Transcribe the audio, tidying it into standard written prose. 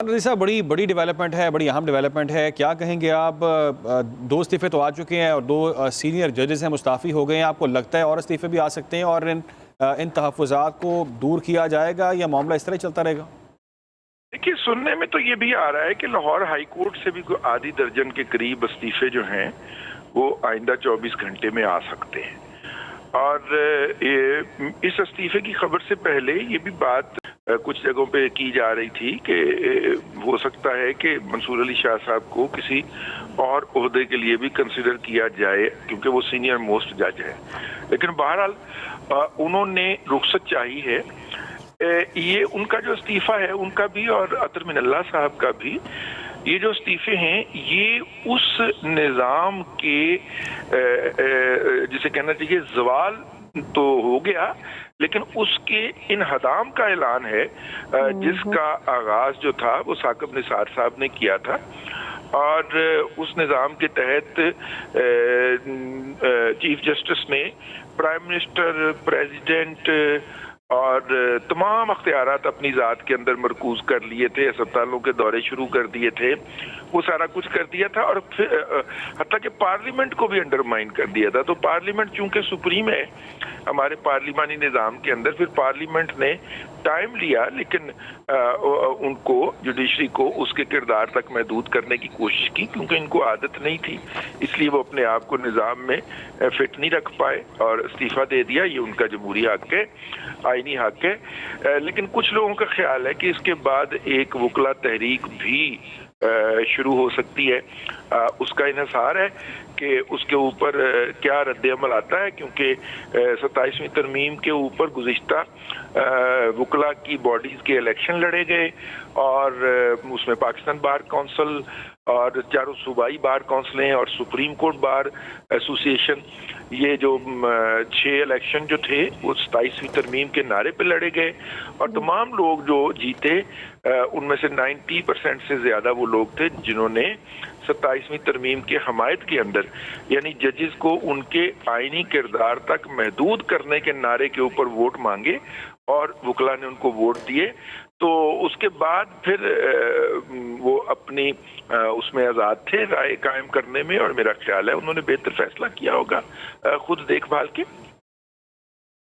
रज़ी साहब, बड़ी बड़ी डेवलपमेंट है, बड़ी अहम डेवलपमेंट है। क्या कहेंगे आप? दो इस्तीफ़े तो आ चुके हैं और दो सीनियर जजेस हैं मुस्ताफ़ी हो गए हैं। आपको लगता है और इस्तीफ़े भी आ सकते हैं और इन तहफ़्फ़ुज़ात को दूर किया जाएगा या मामला इस तरह चलता रहेगा? देखिए, सुनने में तो ये भी आ रहा है कि लाहौर हाई कोर्ट से भी कोई आधी दर्जन के करीब इस्तीफ़े जो हैं वो आइंदा 24 घंटे में आ सकते हैं। और इस इस्तीफ़े की खबर से पहले ये भी बात कुछ जगहों पे की जा रही थी कि हो सकता है कि मंसूर अली शाह साहब को किसी और ओहदे के लिए भी कंसिडर किया जाए, क्योंकि वो सीनियर मोस्ट जज है। लेकिन बहरहाल उन्होंने रुख्सत चाही है। ये उनका जो इस्तीफा है उनका भी और अतर मिनल्ला साहब का भी, ये जो इस्तीफे हैं ये उस निज़ाम के जिसे कहना चाहिए ज़वाल तो हो गया, लेकिन उसके इन्हदाम का ऐलान है जिसका आगाज जो था वो साकिब निसार साहब ने किया था। और उस निज़ाम के तहत चीफ जस्टिस ने प्राइम मिनिस्टर, प्रेसिडेंट और तमाम अख्तियारात अपनी ज़ात के अंदर मरकूज कर लिए थे, अस्पतालों के दौरे शुरू कर दिए थे, वो सारा कुछ कर दिया था। और फिर हत्ता कि पार्लियामेंट को भी अंडरमाइन कर दिया था। तो पार्लियामेंट चूंकि सुप्रीम है हमारे पार्लिमानी निज़ाम के अंदर, फिर पार्लियामेंट ने टाइम लिया, लेकिन उनको, जुडिशरी को उसके किरदार तक महदूद करने की कोशिश की, क्योंकि इनको आदत नहीं थी, इसलिए वो अपने आप को निज़ाम में फिट नहीं रख पाए और इस्तीफ़ा दे दिया। ये उनका जमहूरी हक है, आईनी हक है। लेकिन कुछ लोगों का ख्याल है कि इसके बाद एक वकला तहरीक भी शुरू हो सकती है। उसका इन्हिसार है कि उसके ऊपर क्या रद्द-ए-अमल आता है, क्योंकि 27वीं तरमीम के ऊपर गुज़िश्ता वकला की बॉडीज़ के इलेक्शन लड़े गए और उसमें पाकिस्तान बार काउंसिल और चारों सूबाई बार काउंसिलें और सुप्रीम कोर्ट बार एसोसिएशन, ये जो 6 इलेक्शन जो थे वो 27वीं तरमीम के नारे पे लड़े गए और तमाम लोग जो जीते उनमें से 90% से ज़्यादा वो लोग थे जिन्होंने 27वीं तरमीम के हमायत के अंदर, यानी जजेस को उनके आईनी किरदार तक महदूद करने के नारे के ऊपर वोट मांगे और वकला ने उनको वोट दिए। तो उसके बाद फिर वो अपनी उसमें आज़ाद थे राय कायम करने में, और मेरा ख्याल है उन्होंने बेहतर फैसला किया होगा खुद देखभाल के।